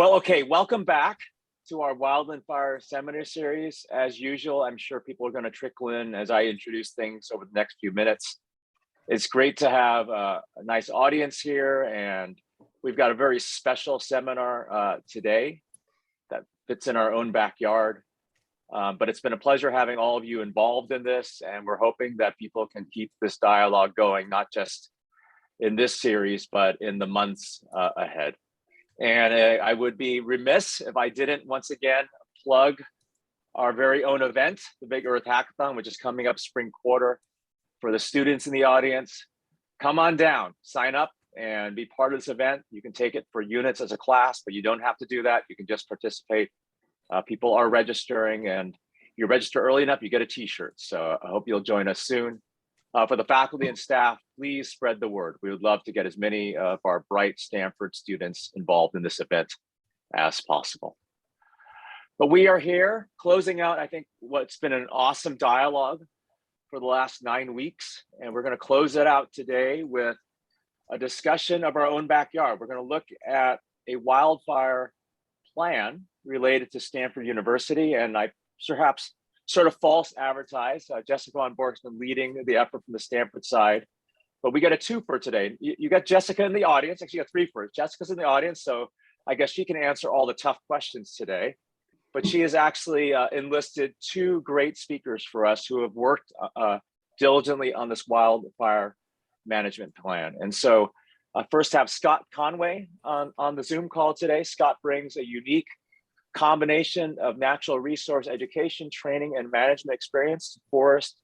Well, okay, welcome back to our Wildfire Seminar Series. As usual, I'm sure people are going to trickle in as I introduce things over the next few minutes. It's great to have a nice audience here, and we've got a very special seminar today that fits in our own backyard. But it's been a pleasure having all of you involved in this, and we're hoping that people can keep this dialogue going, not just in this series, but in the months ahead. And I would be remiss if I didn't once again plug our very own event, the Big Earth Hackathon, which is coming up spring quarter. For the students in the audience, come on down, sign up and be part of this event. You can take it for units as a class, but you don't have to do that. You can just participate. People are registering, and if you register early enough, you get a t-shirt. So I hope you'll join us soon. For the faculty and staff, please spread the word. We would love to get as many of our bright Stanford students involved in this event as possible. But we are here closing out, I think, what's been an awesome dialogue for the last 9 weeks. And we're going to close it out today with a discussion of our own backyard. We're going to look at a wildfire plan related to Stanford University. And I perhaps sort of false advertise. Jessica on Borck's been leading the effort from the Stanford side, but we got a twofer today. You got Jessica in the audience. Actually, you got three first. Jessica's in the audience, so I guess she can answer all the tough questions today. But she has actually enlisted two great speakers for us who have worked diligently on this wildfire management plan. And so first have Scott Conway on the Zoom call today. Scott brings a unique combination of natural resource education, training, and management experience to forest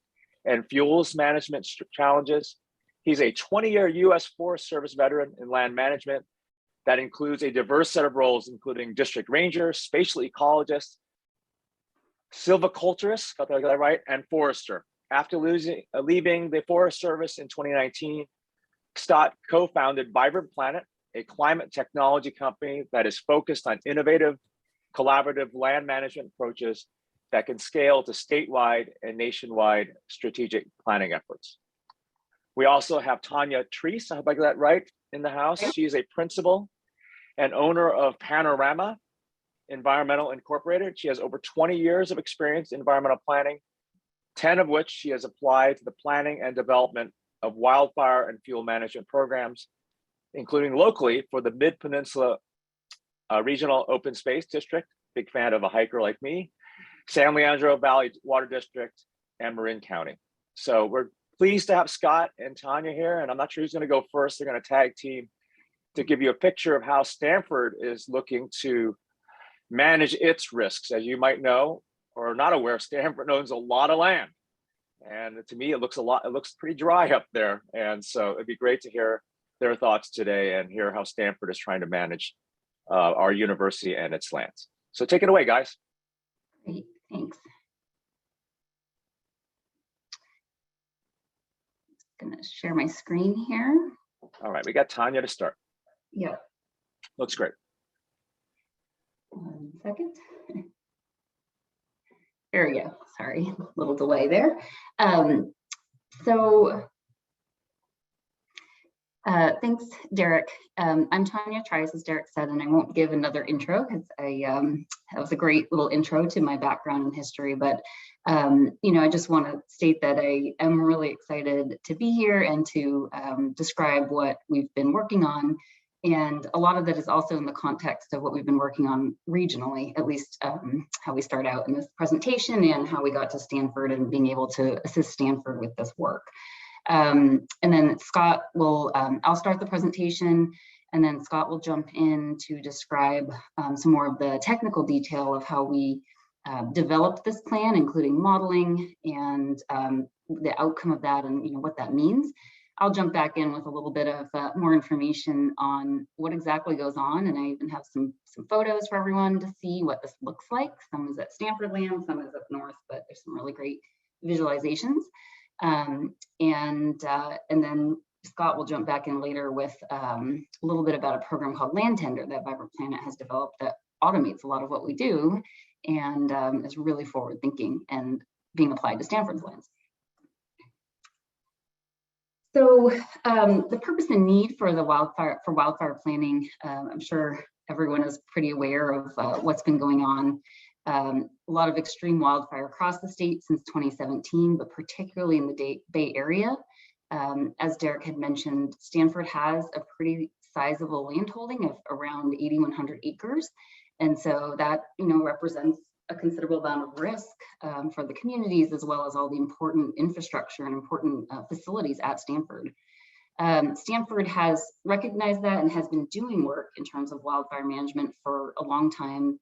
and fuels management challenges. He's a 20-year U.S. Forest Service veteran in land management that includes a diverse set of roles, including district ranger, spatial ecologist, silviculturist, got that right, and forester. After leaving the Forest Service in 2019, Scott co-founded Vibrant Planet, a climate technology company that is focused on innovative collaborative land management approaches that can scale to statewide and nationwide strategic planning efforts. We also have Tania Treis, I hope I got that right, in the house. She is a principal and owner of Panorama Environmental Incorporated. She has over 20 years of experience in environmental planning, 10 of which she has applied to the planning and development of wildfire and fuel management programs, including locally for the Mid-Peninsula Regional Open Space District, big fan of a hiker like me, San Leandro Valley Water District, and Marin County. So we're pleased to have Scott and Tania here, and I'm not sure who's going to go first. They're going to tag team to give you a picture of how Stanford is looking to manage its risks. As you might know, or not aware, Stanford owns a lot of land. And to me, it looks pretty dry up there. And so it'd be great to hear their thoughts today and hear how Stanford is trying to manage our university and its lands. So take it away, guys. Great, thanks. I'm gonna share my screen here. All right, we got Tania to start. Yeah. Looks great. 1 second. There we go. Sorry, a little delay there. Thanks, Derek. I'm Tania Treis, as Derek said, and I won't give another intro because that was a great little intro to my background in history. But I just want to state that I am really excited to be here and to describe what we've been working on. And a lot of that is also in the context of what we've been working on regionally, at least how we start out in this presentation and how we got to Stanford and being able to assist Stanford with this work. And then Scott will, I'll start the presentation, and then Scott will jump in to describe some more of the technical detail of how we developed this plan, including modeling and the outcome of that and what that means. I'll jump back in with a little bit of more information on what exactly goes on, and I even have some photos for everyone to see what this looks like. Some is at Stanford land, some is up north, but there's some really great visualizations. And then Scott will jump back in later with a little bit about a program called Land Tender that Vibrant Planet has developed that automates a lot of what we do and is really forward thinking and being applied to Stanford's lands. So the purpose and need for the wildfire planning, I'm sure everyone is pretty aware of what's been going on. A lot of extreme wildfire across the state since 2017, but particularly in the Bay Area. As Derek had mentioned, Stanford has a pretty sizable landholding of around 8,100 acres. And so that, represents a considerable amount of risk for the communities, as well as all the important infrastructure and important facilities at Stanford. Stanford has recognized that and has been doing work in terms of wildfire management for a long time.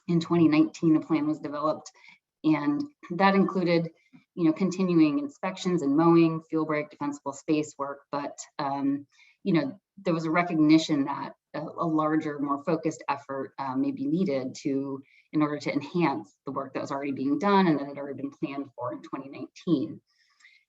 In 2019, a plan was developed, and that included, continuing inspections and mowing, fuel break, defensible space work. But, there was a recognition that a larger, more focused effort may be needed in order to enhance the work that was already being done and that had already been planned for in 2019.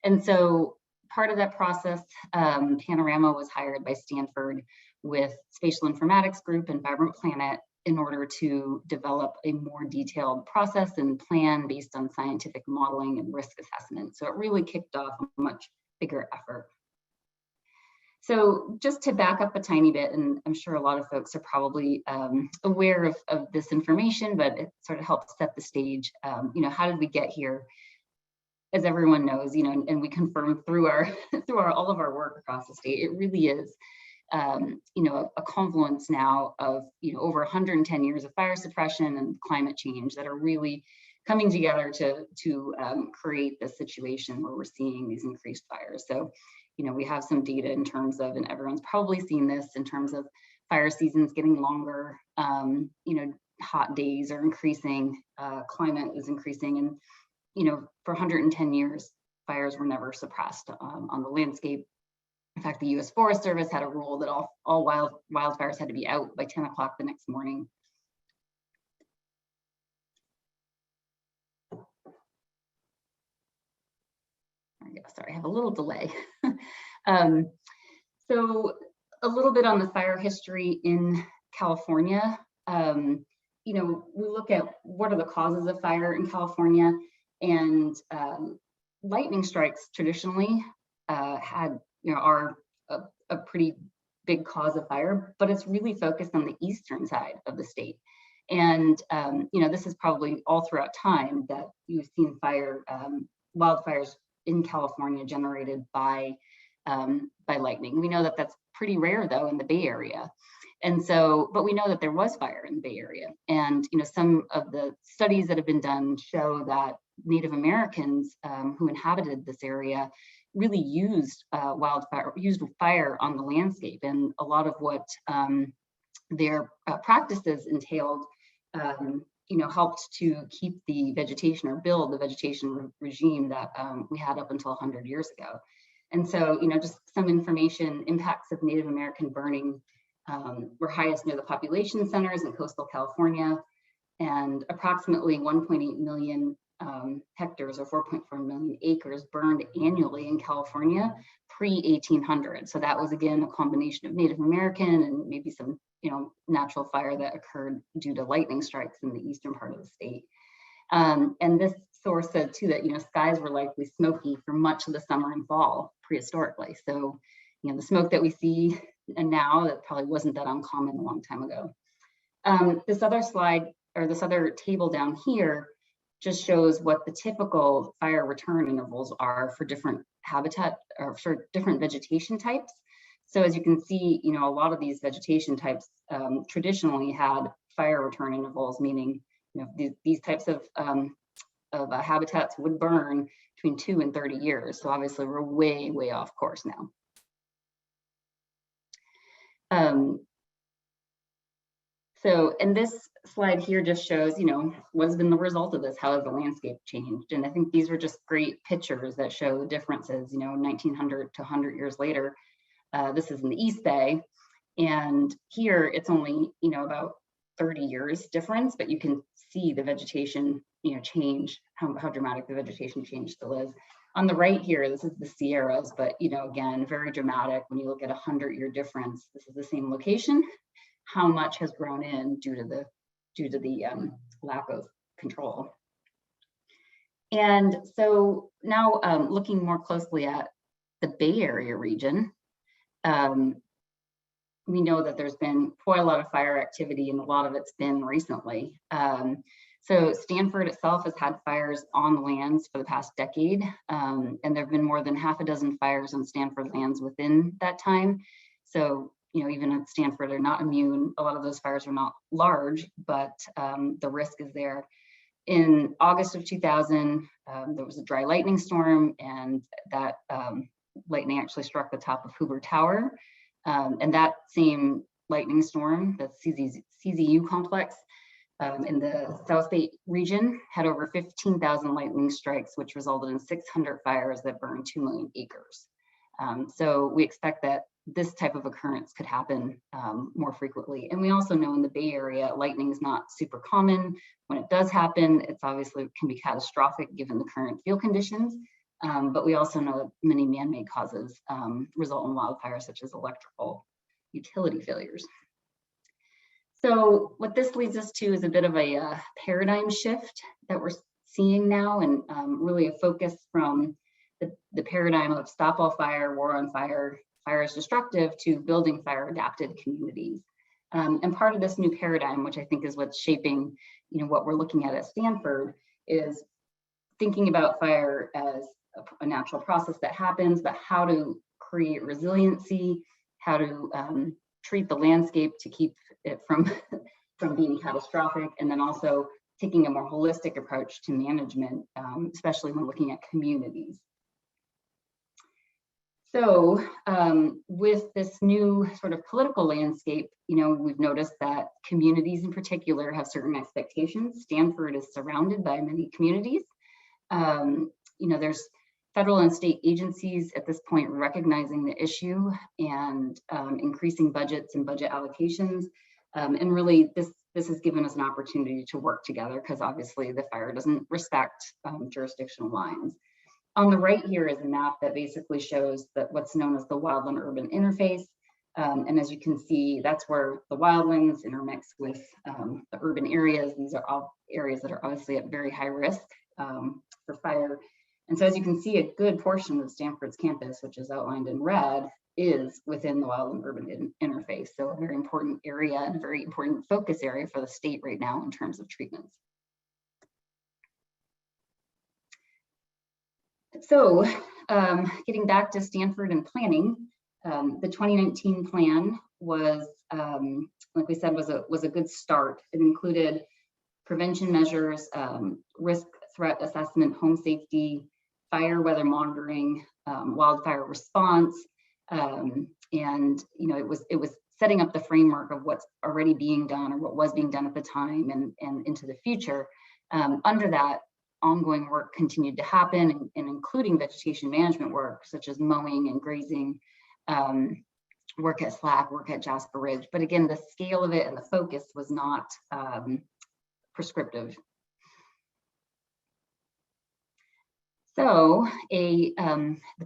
And so part of that process, Panorama was hired by Stanford with Spatial Informatics Group and Vibrant Planet in order to develop a more detailed process and plan based on scientific modeling and risk assessment. So it really kicked off a much bigger effort. So just to back up a tiny bit, and I'm sure a lot of folks are probably aware of this information, but it sort of helps set the stage. How did we get here? As everyone knows, and we confirm through all of our work across the state, it really is, a confluence now of, over 110 years of fire suppression and climate change that are really coming together to create this situation where we're seeing these increased fires. So, we have some data in terms of, and everyone's probably seen this, in terms of fire seasons getting longer, hot days are increasing, climate is increasing, and, for 110 years, fires were never suppressed on the landscape. In fact, the U.S. Forest Service had a rule that all wildfires had to be out by 10 o'clock the next morning. Sorry, I have a little delay. So a little bit on the fire history in California. We look at what are the causes of fire in California, and lightning strikes traditionally are a pretty big cause of fire, but it's really focused on the eastern side of the state. And this is probably all throughout time that you've seen wildfires in California generated by lightning. We know that that's pretty rare though in the Bay Area. And so, but we know that there was fire in the Bay Area. And, some of the studies that have been done show that Native Americans who inhabited this area really used fire on the landscape. And a lot of what their practices entailed, helped to keep the vegetation or build the vegetation regime that we had up until 100 years ago. And so, just some information, impacts of Native American burning were highest near the population centers in coastal California, and approximately 1.8 million hectares or 4.4 million acres burned annually in California pre-1800. So that was, again, a combination of Native American and maybe some natural fire that occurred due to lightning strikes in the eastern part of the state. And this source said too that skies were likely smoky for much of the summer and fall prehistorically. So the smoke that we see and now, that probably wasn't that uncommon a long time ago. This other slide, or this other table down here, just shows what the typical fire return intervals are for different habitat or for different vegetation types. So as you can see, a lot of these vegetation types traditionally had fire return intervals, meaning these types of habitats would burn between 2 and 30 years. So obviously we're way, way off course now. And this slide here just shows, what's been the result of this, how has the landscape changed? And I think these were just great pictures that show the differences, 1900 to 100 years later. This is in the East Bay, and here it's only, about 30 years difference, but you can see the vegetation, change, how dramatic the vegetation change still is. On the right here, this is the Sierras, but, again, very dramatic when you look at 100-year difference. This is the same location. How much has grown in due to the lack of control. And so now looking more closely at the Bay Area region, we know that there's been quite a lot of fire activity, and a lot of it's been recently. So Stanford itself has had fires on the lands for the past decade, and there have been more than half a dozen fires on Stanford lands within that time. So, you know, even at Stanford, they're not immune. A lot of those fires are not large, but the risk is there. In August of 2000, there was a dry lightning storm, and that lightning actually struck the top of Hoover Tower. And that same lightning storm, the CZU complex in the South Bay region, had over 15,000 lightning strikes, which resulted in 600 fires that burned 2 million acres. So we expect that this type of occurrence could happen more frequently. And we also know in the Bay Area, lightning is not super common. When it does happen, it's obviously can be catastrophic given the current field conditions. But we also know that many man-made causes result in wildfires, such as electrical utility failures. So what this leads us to is a bit of a paradigm shift that we're seeing now, and really a focus from the paradigm of stop all fire, war on fire, fire is destructive, to building fire adapted communities. And part of this new paradigm, which I think is what's shaping, you know, what we're looking at Stanford, is thinking about fire as a natural process that happens, but how to create resiliency, how to treat the landscape to keep it from being catastrophic, and then also taking a more holistic approach to management, especially when looking at communities. So with this new sort of political landscape, you know, we've noticed that communities in particular have certain expectations. Stanford is surrounded by many communities. You know, there's federal and state agencies at this point recognizing the issue and increasing budgets and budget allocations. And really this has given us an opportunity to work together, because obviously the fire doesn't respect jurisdictional lines. On the right here is a map that basically shows that what's known as the wildland urban interface. And as you can see, that's where the wildlands intermix with the urban areas. These are all areas that are obviously at very high risk for fire. And so as you can see, a good portion of Stanford's campus, which is outlined in red, is within the wildland urban interface. So a very important area and a very important focus area for the state right now in terms of treatments. So getting back to Stanford and planning, the 2019 plan was, like we said, was a good start. It included prevention measures, risk threat assessment, home safety, fire weather monitoring, wildfire response, and you know, it was setting up the framework of what's already being done or what was being done at the time and into the future. Under that, ongoing work continued to happen, and including vegetation management work such as mowing and grazing, work at Slack, work at Jasper Ridge. But again, the scale of it and the focus was not prescriptive. So the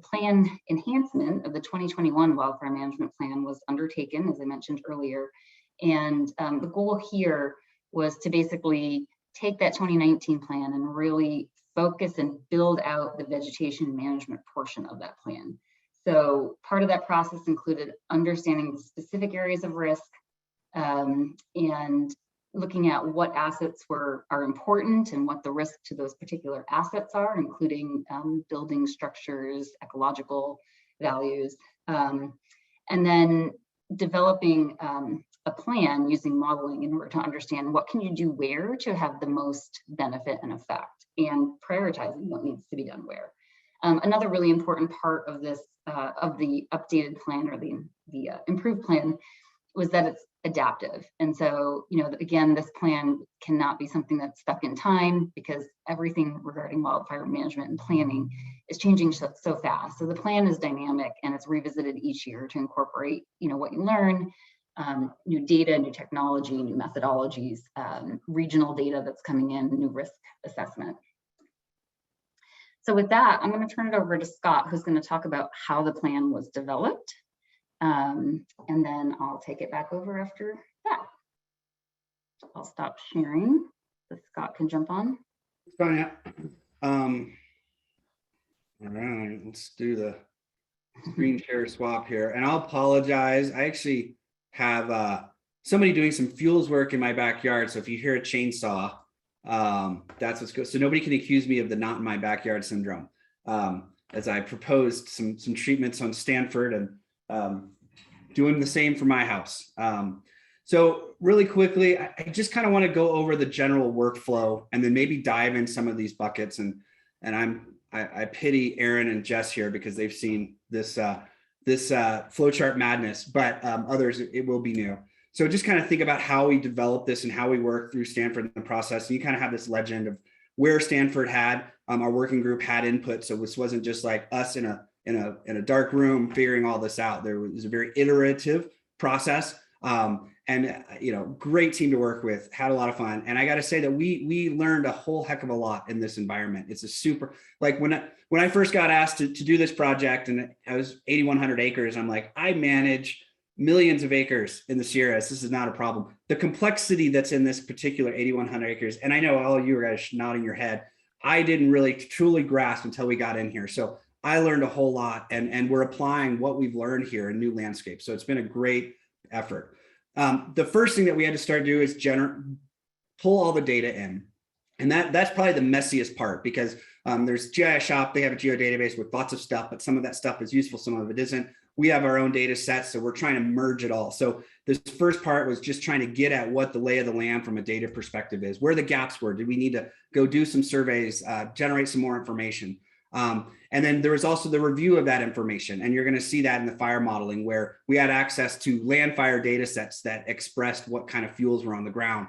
plan enhancement of the 2021 Wildfire Management Plan was undertaken, as I mentioned earlier. And the goal here was to basically take that 2019 plan and really focus and build out the vegetation management portion of that plan. So part of that process included understanding the specific areas of risk and looking at what assets are important and what the risk to those particular assets are, including building structures, ecological values, and then developing a plan using modeling in order to understand what can you do where to have the most benefit and effect, and prioritizing what needs to be done where. Another really important part of this, of the updated plan or the improved plan, was that it's adaptive. And so, you know, again, this plan cannot be something that's stuck in time, because everything regarding wildfire management and planning is changing so fast. So the plan is dynamic and it's revisited each year to incorporate, you know, what you learn, new data, new technology, new methodologies, regional data that's coming in, new risk assessment. So with that, I'm going to turn it over to Scott, who's going to talk about how the plan was developed. And then I'll take it back over after that. I'll stop sharing so Scott can jump on. Fine. All right, let's do the screen share swap here. And I'll apologize. I actually have somebody doing some fuels work in my backyard. So if you hear a chainsaw, that's what's good. So nobody can accuse me of the not in my backyard syndrome, as I proposed some treatments on Stanford and doing the same for my house. So really quickly, I just kind of want to go over the general workflow and then maybe dive in some of these buckets. And I pity Aaron and Jess here because they've seen this flowchart madness, but others, it will be new. So just kind of think about how we developed this and how we work through Stanford in the process. And you kind of have this legend of where Stanford had, our working group had input. So this wasn't just like us in a dark room figuring all this out. There was a very iterative process. And great team to work with, had a lot of fun. And I got to say that we learned a whole heck of a lot in this environment. It's a super, like when I first got asked to do this project, and I was 8,100 acres, I'm like, I manage millions of acres in the Sierras. This is not a problem. The complexity that's in this particular 8,100 acres, and I know all of you guys nodding your head, I didn't really truly grasp until we got in here. So I learned a whole lot, and we're applying what we've learned here in new landscapes. So it's been a great effort. The first thing that we had to start doing is pull all the data in. And that's probably the messiest part, because there's GIS Shop, they have a geodatabase with lots of stuff, but some of that stuff is useful, some of it isn't. We have our own data sets, so we're trying to merge it all. So this first part was just trying to get at what the lay of the land from a data perspective is, where the gaps were. Did we need to go do some surveys, generate some more information? And then there was also the review of that information. And you're going to see that in the fire modeling, where we had access to land fire data sets that expressed what kind of fuels were on the ground.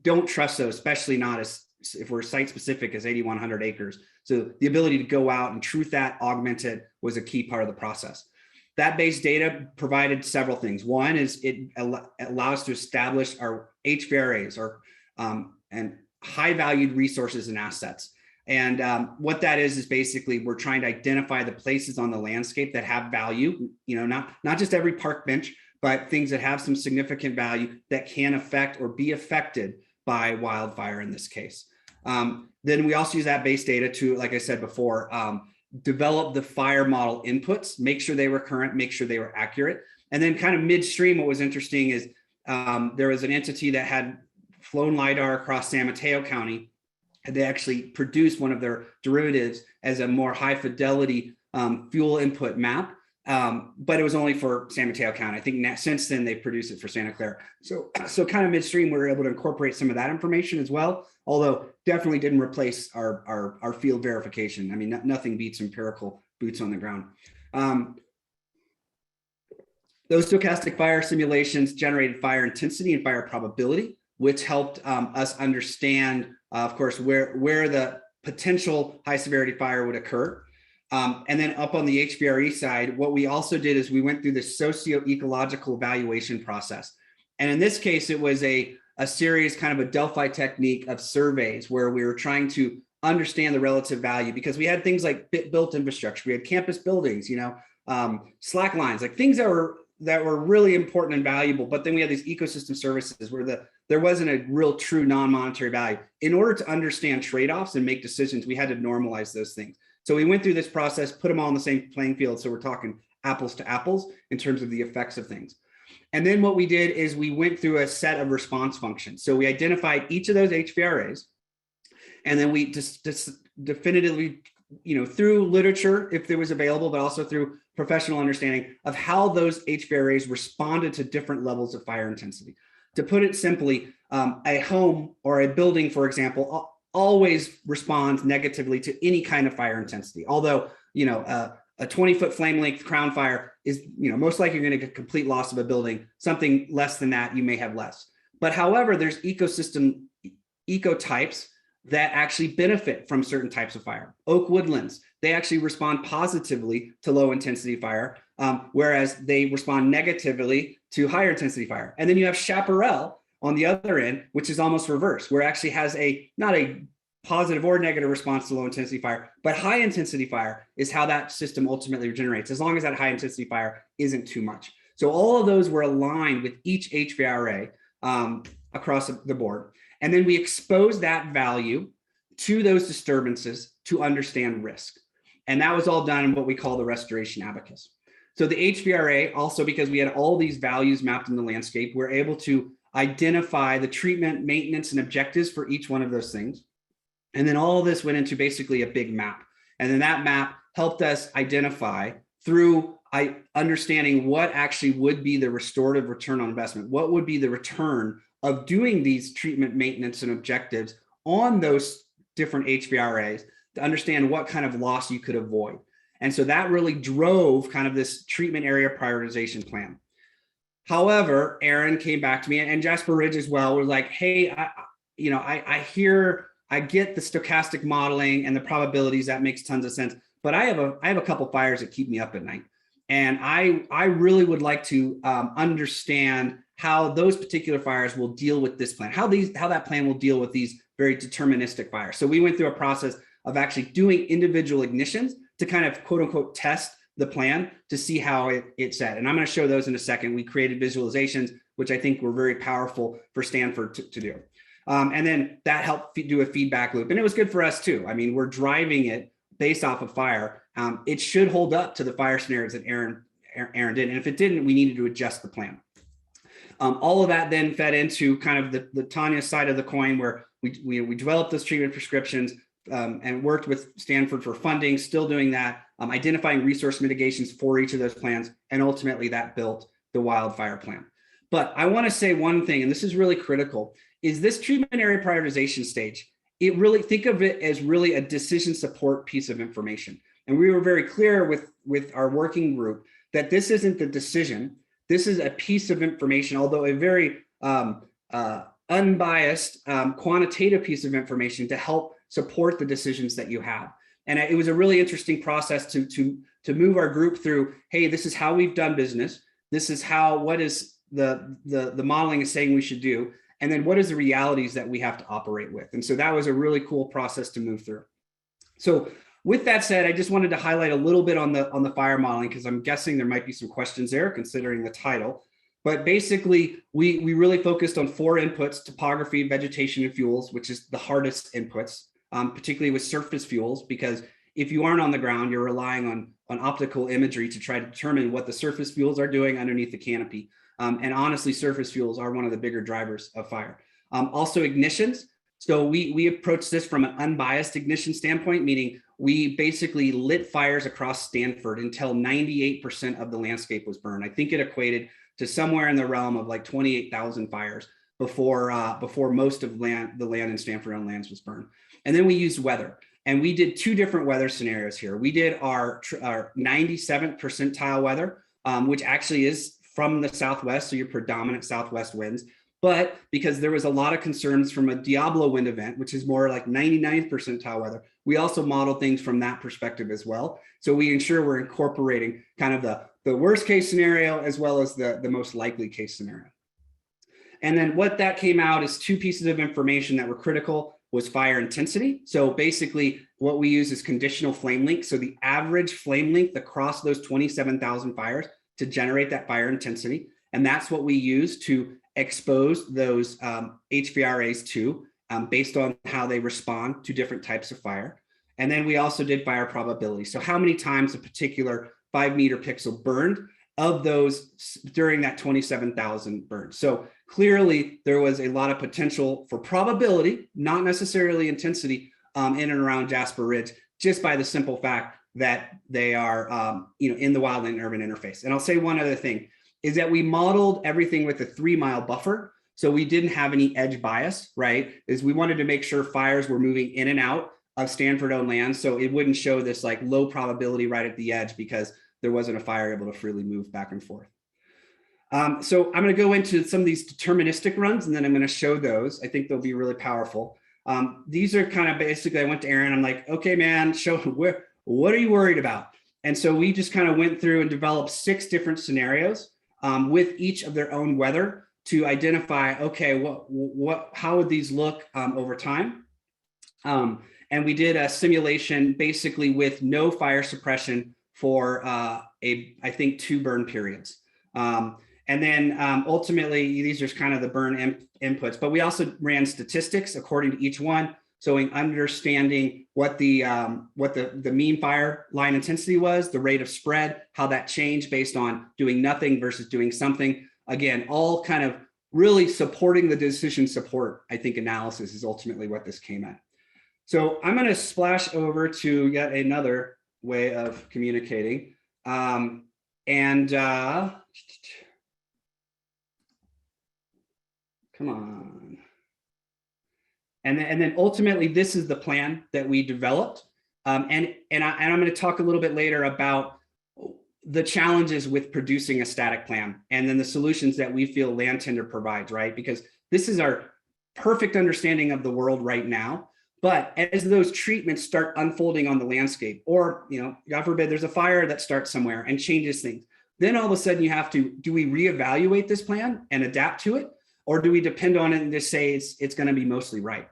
Don't trust those, especially not if we're site specific as 8,100 acres. So the ability to go out and truth that, augment it, was a key part of the process. That base data provided several things. One is it allows us to establish our HVRAs, and high valued resources and assets. And what that is basically we're trying to identify the places on the landscape that have value, not just every park bench, but things that have some significant value that can affect or be affected by wildfire in this case. Then we also use that base data to, like I said before, develop the fire model inputs, make sure they were current, make sure they were accurate. And then kind of midstream, what was interesting is there was an entity that had flown LiDAR across San Mateo County, and they actually produced one of their derivatives as a more high fidelity fuel input map. But it was only for San Mateo County. I think since then they produced it for Santa Clara. So kind of midstream, we were able to incorporate some of that information as well, although definitely didn't replace our field verification. I mean, nothing beats empirical boots on the ground. Those stochastic fire simulations generated fire intensity and fire probability, which helped us understand, of course, where the potential high severity fire would occur. And then up on the HVRE side, what we also did is we went through the socio-ecological evaluation process. And in this case, it was a series, kind of a Delphi technique of surveys where we were trying to understand the relative value, because we had things like built infrastructure, we had campus buildings, slack lines, like things that were really important and valuable. But then we had these ecosystem services where there wasn't a real true non-monetary value. In order to understand trade-offs and make decisions, we had to normalize those things. So we went through this process, put them all on the same playing field. So we're talking apples to apples in terms of the effects of things. And then what we did is we went through a set of response functions. So we identified each of those HVRAs, and then we just definitively, through literature, if there was available, but also through professional understanding of how those HVRAs responded to different levels of fire intensity. To put it simply, a home or a building, for example, always responds negatively to any kind of fire intensity. Although, a 20-foot flame length crown fire is, most likely you're going to get complete loss of a building. Something less than that, you may have less. But however, there's ecotypes that actually benefit from certain types of fire. Oak woodlands, they actually respond positively to low intensity fire, whereas they respond negatively to higher intensity fire. And then you have chaparral on the other end, which is almost reverse, where it actually has not a positive or negative response to low intensity fire, but high intensity fire is how that system ultimately regenerates, as long as that high intensity fire isn't too much. So all of those were aligned with each HVRA across the board. And then we exposed that value to those disturbances to understand risk. And that was all done in what we call the restoration abacus. So the HVRA, also because we had all these values mapped in the landscape, we're able to identify the treatment, maintenance, and objectives for each one of those things. And then all of this went into basically a big map. And then that map helped us identify through understanding what actually would be the restorative return on investment, what would be the return of doing these treatment, maintenance, and objectives on those different HVRAs to understand what kind of loss you could avoid. And so that really drove kind of this treatment area prioritization plan. However, Aaron came back to me, and Jasper Ridge as well, was like, hey, I get the stochastic modeling and the probabilities, that makes tons of sense, but I have a couple fires that keep me up at night. And I really would like to understand how those particular fires will deal with this plan, how that plan will deal with these very deterministic fires. So we went through a process of actually doing individual ignitions to kind of quote unquote test the plan to see how it set. And I'm going to show those in a second. We created visualizations, which I think were very powerful for Stanford to do. And then that helped do a feedback loop. And it was good for us too. I mean, we're driving it based off of fire. It should hold up to the fire scenarios that Aaron did. And if it didn't, we needed to adjust the plan. All of that then fed into kind of the Tania side of the coin, where we developed those treatment prescriptions and worked with Stanford for funding, still doing that, identifying resource mitigations for each of those plans. And ultimately that built the wildfire plan. But I want to say one thing, and this is really critical, is this treatment area prioritization stage. It really, think of it as really a decision support piece of information. And we were very clear with our working group that this isn't the decision. This is a piece of information, although a very unbiased, quantitative piece of information to help support the decisions that you have. And it was a really interesting process to move our group through, hey, this is how we've done business. This is what is the modeling is saying we should do. And then what is the realities that we have to operate with? And so that was a really cool process to move through. So with that said, I just wanted to highlight a little bit on the fire modeling, because I'm guessing there might be some questions there considering the title. But basically, we really focused on 4 inputs: topography, vegetation, and fuels, which is the hardest inputs, particularly with surface fuels, because if you aren't on the ground, you're relying on optical imagery to try to determine what the surface fuels are doing underneath the canopy. And honestly, surface fuels are one of the bigger drivers of fire. Also ignitions. So we approach this from an unbiased ignition standpoint, meaning we basically lit fires across Stanford until 98% of the landscape was burned. I think it equated to somewhere in the realm of like 28,000 fires before most of the land in Stanford on lands was burned. And then we used weather. And we did 2 different weather scenarios here. We did our 97th percentile weather, which actually is from the southwest, so your predominant southwest winds. But because there was a lot of concerns from a Diablo wind event, which is more like 99th percentile weather, we also modeled things from that perspective as well. So we ensure we're incorporating kind of the worst case scenario as well as the most likely case scenario. And then what that came out is 2 pieces of information that were critical was fire intensity. So basically what we use is conditional flame length. So the average flame length across those 27,000 fires to generate that fire intensity. And that's what we use to expose those HVRAs to based on how they respond to different types of fire. And then we also did fire probability. So how many times a particular 5-meter pixel burned of those during that 27,000 burns. So clearly there was a lot of potential for probability, not necessarily intensity in and around Jasper Ridge, just by the simple fact that they are in the wildland and urban interface. And I'll say one other thing is that we modeled everything with a 3-mile buffer. So we didn't have any edge bias, right? Is we wanted to make sure fires were moving in and out of Stanford-owned land. So it wouldn't show this like low probability right at the edge because there wasn't a fire able to freely move back and forth. So I'm going to go into some of these deterministic runs, and then I'm going to show those. I think they'll be really powerful. These are kind of basically, I went to Aaron, I'm like, okay, man, what are you worried about? And so we just kind of went through and developed 6 different scenarios with each of their own weather to identify, okay, how would these look over time? And we did a simulation basically with no fire suppression for I think 2 burn periods. And then ultimately, these are kind of the burn inputs, but we also ran statistics according to each one. So in understanding what the mean fire line intensity was, the rate of spread, how that changed based on doing nothing versus doing something. Again, all kind of really supporting the decision support, I think, analysis is ultimately what this came at. So I'm going to splash over to yet another way of communicating. Come on. And then ultimately, this is the plan that we developed. And I'm going to talk a little bit later about the challenges with producing a static plan, and then the solutions that we feel land tender provides, right? Because this is our perfect understanding of the world right now. But as those treatments start unfolding on the landscape, or, you know, God forbid, there's a fire that starts somewhere and changes things, then all of a sudden you have to, do we reevaluate this plan and adapt to it? Or do we depend on it and just say it's going to be mostly right?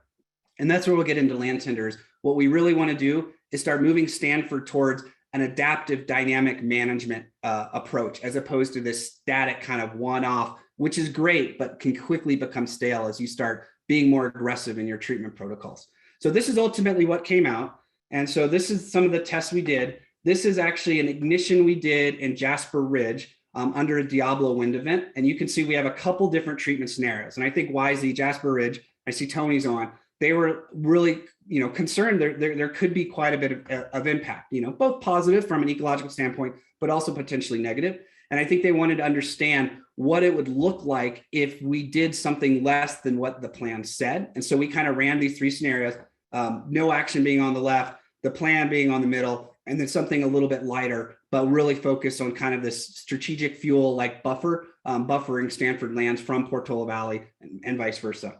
And that's where we'll get into land tenders. What we really want to do is start moving Stanford towards an adaptive dynamic management approach, as opposed to this static kind of one-off, which is great, but can quickly become stale as you start being more aggressive in your treatment protocols. So this is ultimately what came out. And so this is some of the tests we did. This is actually an ignition we did in Jasper Ridge under a Diablo wind event. And you can see we have a couple different treatment scenarios. And I think wisely, Jasper Ridge, I see Tony's on, they were really, you know, concerned there could be quite a bit of impact, you know, both positive from an ecological standpoint, but also potentially negative. And I think they wanted to understand what it would look like if we did something less than what the plan said. And so we kind of ran these three scenarios, no action being on the left, the plan being on the middle, and then something a little bit lighter, but really focused on kind of this strategic fuel like buffering Stanford lands from Portola Valley and vice versa.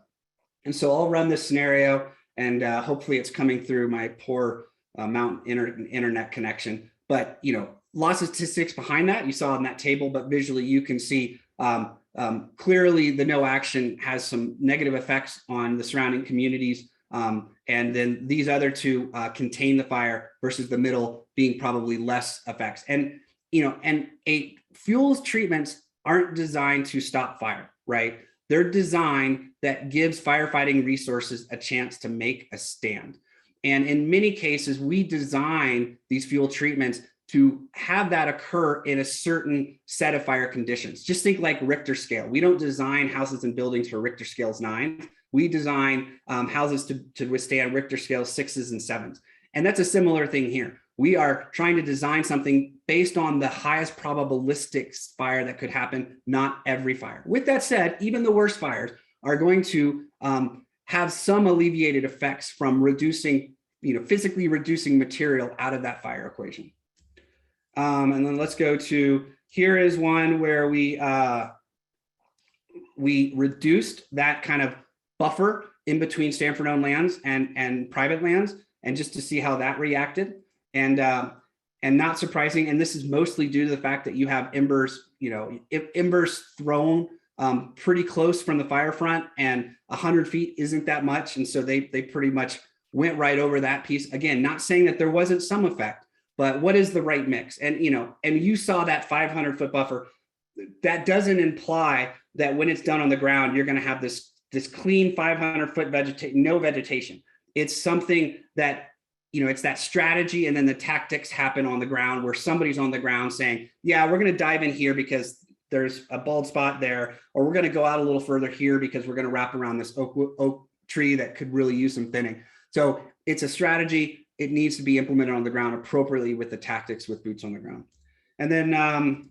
And so I'll run this scenario, and hopefully it's coming through my poor mountain internet connection. But, you know, lots of statistics behind that. You saw in that table, but visually you can see clearly the no action has some negative effects on the surrounding communities. And then these other two contain the fire versus the middle being probably less effects. And, you know, and fuels treatments aren't designed to stop fire, right? They're designed that gives firefighting resources a chance to make a stand. And in many cases, we design these fuel treatments to have that occur in a certain set of fire conditions. Just think like Richter scale. We don't design houses and buildings for Richter scales 9. We design houses to withstand Richter scale 6s and 7s. And that's a similar thing here. We are trying to design something based on the highest probabilistic fire that could happen, not every fire. With that said, even the worst fires are going to have some alleviated effects from reducing, you know, physically reducing material out of that fire equation. And then let's go to, here is one where we reduced that kind of buffer in between Stanford-owned lands and private lands, and just to see how that reacted. And not surprising, and this is mostly due to the fact that you have embers, you know, embers thrown pretty close from the fire front, and 100 feet isn't that much. And so they pretty much went right over that piece. Again, not saying that there wasn't some effect, but what is the right mix? And, you know, and you saw that 500-foot buffer. That doesn't imply that when it's done on the ground, you're going to have this clean 500-foot no vegetation. It's something that, you know, it's that strategy, and then the tactics happen on the ground where somebody's on the ground saying, yeah, we're going to dive in here because there's a bald spot there, or we're going to go out a little further here because we're going to wrap around this oak tree that could really use some thinning. So it's a strategy. It needs to be implemented on the ground appropriately with the tactics with boots on the ground. And then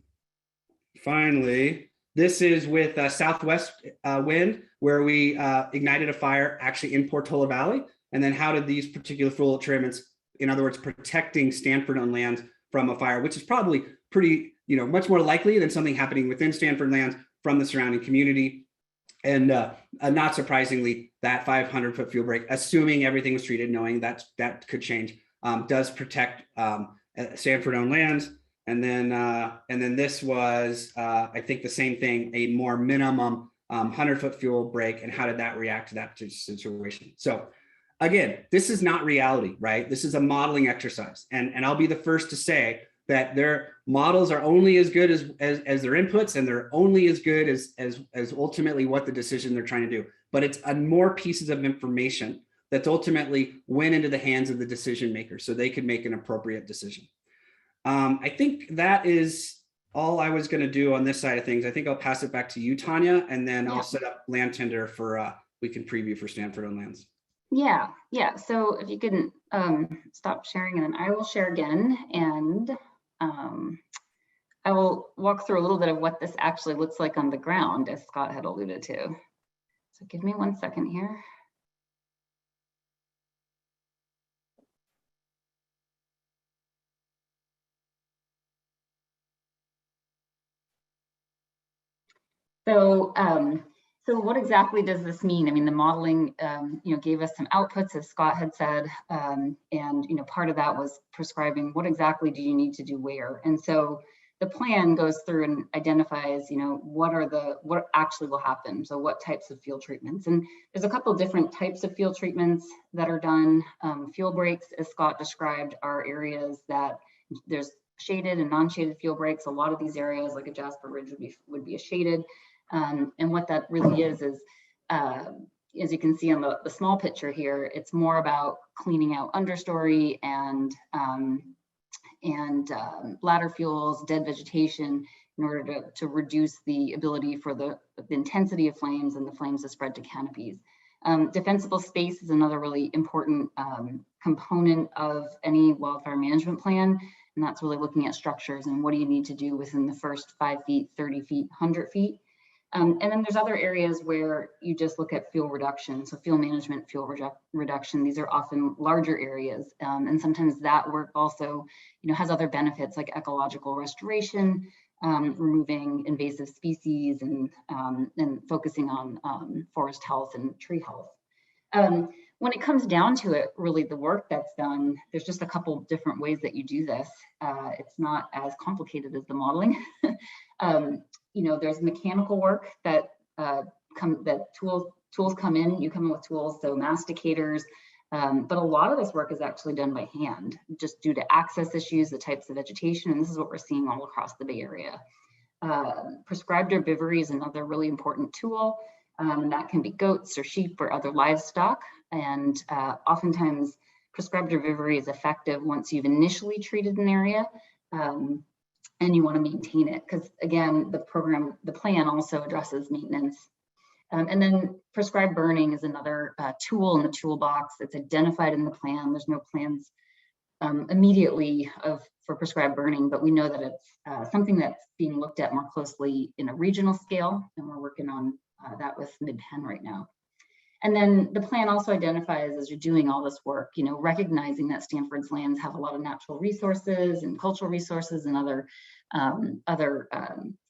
finally, this is with southwest wind, where we ignited a fire actually in Portola Valley. And then how did these particular fuel treatments, in other words, protecting Stanford-owned lands from a fire, which is probably pretty, you know, much more likely than something happening within Stanford lands from the surrounding community. And not surprisingly, that 500-foot fuel break, assuming everything was treated, knowing that could change, does protect Stanford-owned lands. And then this was, I think, the same thing, a more minimum 100-foot fuel break, and how did that react to that particular situation? So again, this is not reality, right? This is a modeling exercise. And I'll be the first to say that their models are only as good as their inputs, and they're only as good as ultimately what the decision they're trying to do. But it's more pieces of information that ultimately went into the hands of the decision maker so they could make an appropriate decision. I think that is all I was going to do on this side of things. I think I'll pass it back to you, Tanya, and then I'll set up land tender for we can preview for Stanford on lands. Yeah. So if you can stop sharing, and then I will share again, and I will walk through a little bit of what this actually looks like on the ground, as Scott had alluded to. So give me 1 second here. So, so what exactly does this mean? I mean, the modeling, gave us some outputs, as Scott had said, and part of that was prescribing what exactly do you need to do where. And so the plan goes through and identifies, what actually will happen. So what types of field treatments, and there's a couple of different types of field treatments that are done. Fuel breaks, as Scott described, are areas that there's shaded and non-shaded fuel breaks. A lot of these areas, like a Jasper Ridge, would be a shaded. And what that really is as you can see on the small picture here, it's more about cleaning out understory and bladder fuels, dead vegetation, in order to reduce the ability for the intensity of flames and the flames to spread to canopies. Defensible space is another really important component of any wildfire management plan, and that's really looking at structures and what do you need to do within the first 5 feet, 30 feet, 100 feet. And then there's other areas where you just look at fuel reduction. So fuel management, fuel reduction, these are often larger areas. And sometimes that work also, has other benefits like ecological restoration, removing invasive species, and focusing on forest health and tree health. When it comes down to it, really the work that's done, there's just a couple different ways that you do this. It's not as complicated as the modeling. There's mechanical work that tools come in, you come in with tools, so masticators, but a lot of this work is actually done by hand, just due to access issues, the types of vegetation, and this is what we're seeing all across the Bay Area. Prescribed herbivory is another really important tool, and that can be goats or sheep or other livestock, and oftentimes prescribed herbivory is effective once you've initially treated an area. And you want to maintain it because, again, the plan also addresses maintenance. And then prescribed burning is another tool in the toolbox that's identified in the plan. There's no plans immediately for prescribed burning, but we know that it's something that's being looked at more closely in a regional scale, and we're working on that with Mid-Penn right now. And then the plan also identifies, as you're doing all this work, recognizing that Stanford's lands have a lot of natural resources and cultural resources and other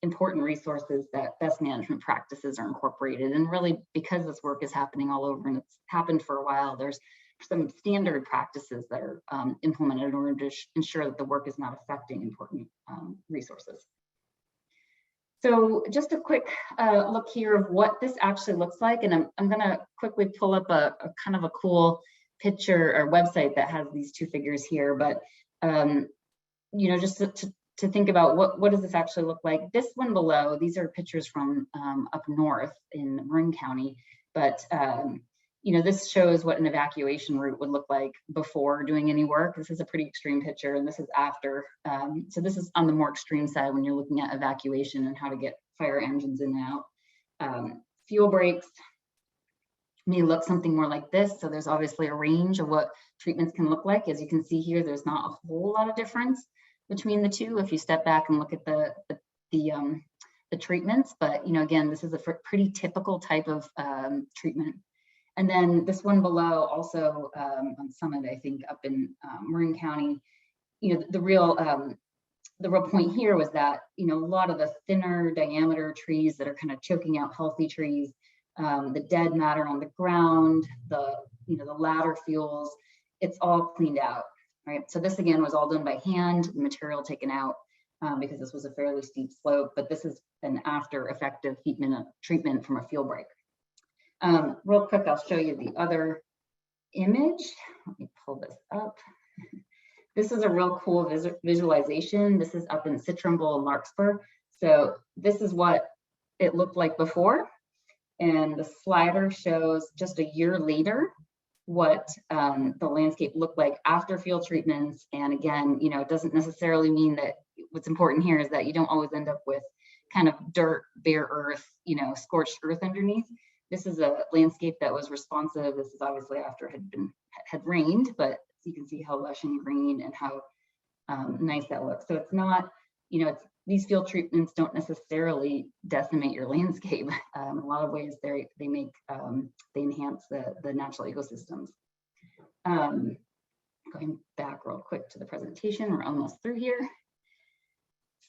important resources, that best management practices are incorporated. And really, because this work is happening all over and it's happened for a while, there's some standard practices that are implemented in order to ensure that the work is not affecting important resources. So just a quick look here of what this actually looks like. And I'm gonna quickly pull up a kind of a cool picture or website that has these two figures here. But, just to think about what does this actually look like? This one below, these are pictures from up north in Marin County. But, this shows what an evacuation route would look like before doing any work. This is a pretty extreme picture, and this is after. So this is on the more extreme side when you're looking at evacuation and how to get fire engines in and out. Fuel breaks may look something more like this. So there's obviously a range of what treatments can look like. As you can see here, there's not a whole lot of difference between the two if you step back and look at the treatments. But again, this is a pretty typical type of treatment. And then this one below, also on Summit, I think, up in Marin County, the real point here was that a lot of the thinner diameter trees that are kind of choking out healthy trees, the dead matter on the ground, the ladder fuels, it's all cleaned out, right? So this again was all done by hand, the material taken out because this was a fairly steep slope, but this is an after effective heat minute treatment from a fuel break. Real quick, I'll show you the other image. Let me pull this up. This is a real cool visualization. This is up in Citron Bowl and Larkspur. So this is what it looked like before. And the slider shows just a year later. what the landscape looked like after field treatments. And again, you know, it doesn't necessarily mean that what's important here is that you don't always end up with kind of dirt, bare earth, you know, scorched earth underneath. This is a landscape that was responsive. This is obviously after it had rained, but you can see how lush and green and how nice that looks. So it's not, you know, these field treatments don't necessarily decimate your landscape. In a lot of ways, they enhance the natural ecosystems. Going back real quick to the presentation, we're almost through here.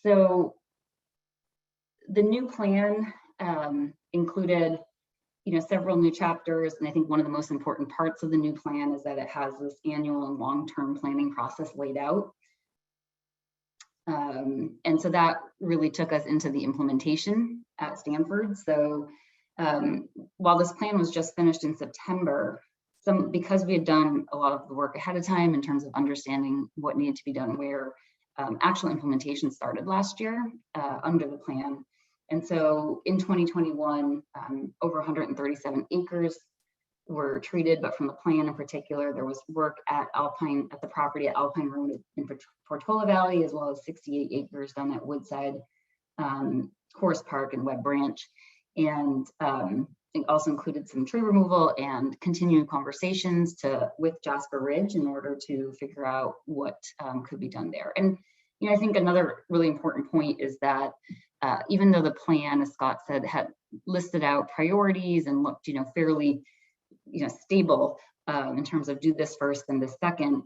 So the new plan included, you know, several new chapters, and I think one of the most important parts of the new plan is that it has this annual and long-term planning process laid out. And so that really took us into the implementation at Stanford. So while this plan was just finished in September, because we had done a lot of the work ahead of time in terms of understanding what needed to be done where, actual implementation started last year under the plan. And so in 2021, over 137 acres were treated, but from the plan in particular, there was work at the property at Alpine Road in Portola Valley, as well as 68 acres down at Woodside, Forest Park and Webb Branch. And it also included some tree removal and continuing conversations with Jasper Ridge in order to figure out what could be done there. And you know, I think another really important point is that even though the plan, as Scott said, had listed out priorities and looked, you know, fairly, you know, stable in terms of do this first and this second,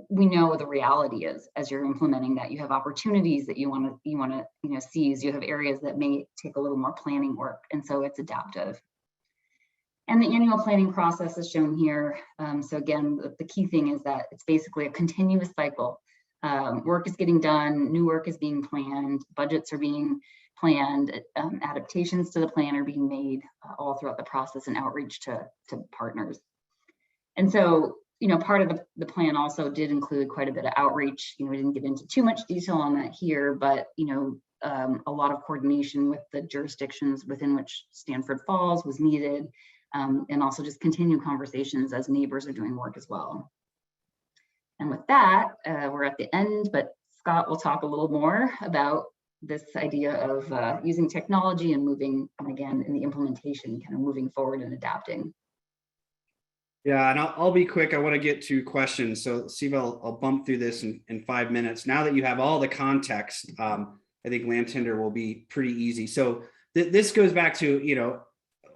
we know the reality is as you're implementing that you have opportunities that you want to you know seize. You have areas that may take a little more planning work, and so it's adaptive. And the annual planning process is shown here. So again, the key thing is that it's basically a continuous cycle. Work is getting done, new work is being planned, budgets are being planned, adaptations to the plan are being made all throughout the process, and outreach to partners. And so, you know, part of the plan also did include quite a bit of outreach. You know, we didn't get into too much detail on that here, but, you know, a lot of coordination with the jurisdictions within which Stanford falls was needed, and also just continued conversations as neighbors are doing work as well. And with that, we're at the end, but Scott will talk a little more about this idea of using technology and moving, and again, in the implementation, kind of moving forward and adapting. Yeah, and I'll be quick. I want to get to questions. So Steve, I'll bump through this in 5 minutes. Now that you have all the context, I think land tender will be pretty easy. So this goes back to, you know,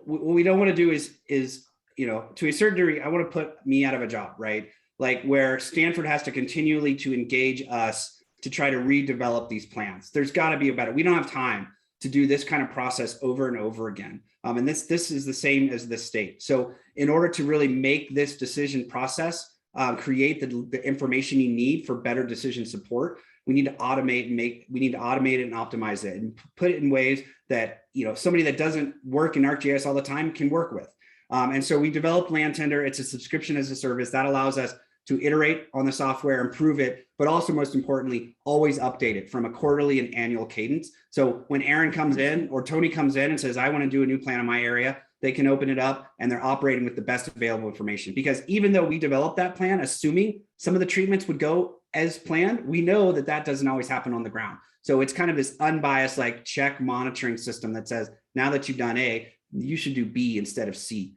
what we don't want to do is, you know, to a certain degree, I want to put me out of a job, right? Like where Stanford has to continually to engage us to try to redevelop these plans. There's got to be a better, we don't have time to do this kind of process over and over again. And this is the same as the state. So in order to really make this decision process, create the information you need for better decision support, we need to automate it and optimize it and put it in ways that, you know, somebody that doesn't work in ArcGIS all the time can work with. And so we developed Land Tender. It's a subscription as a service that allows us to iterate on the software, improve it, but also most importantly, always update it from a quarterly and annual cadence. So when Aaron comes in or Tony comes in and says, I want to do a new plan in my area, they can open it up and they're operating with the best available information. Because even though we developed that plan, assuming some of the treatments would go as planned, we know that that doesn't always happen on the ground. So it's kind of this unbiased, like check monitoring system that says, now that you've done A, you should do B instead of C.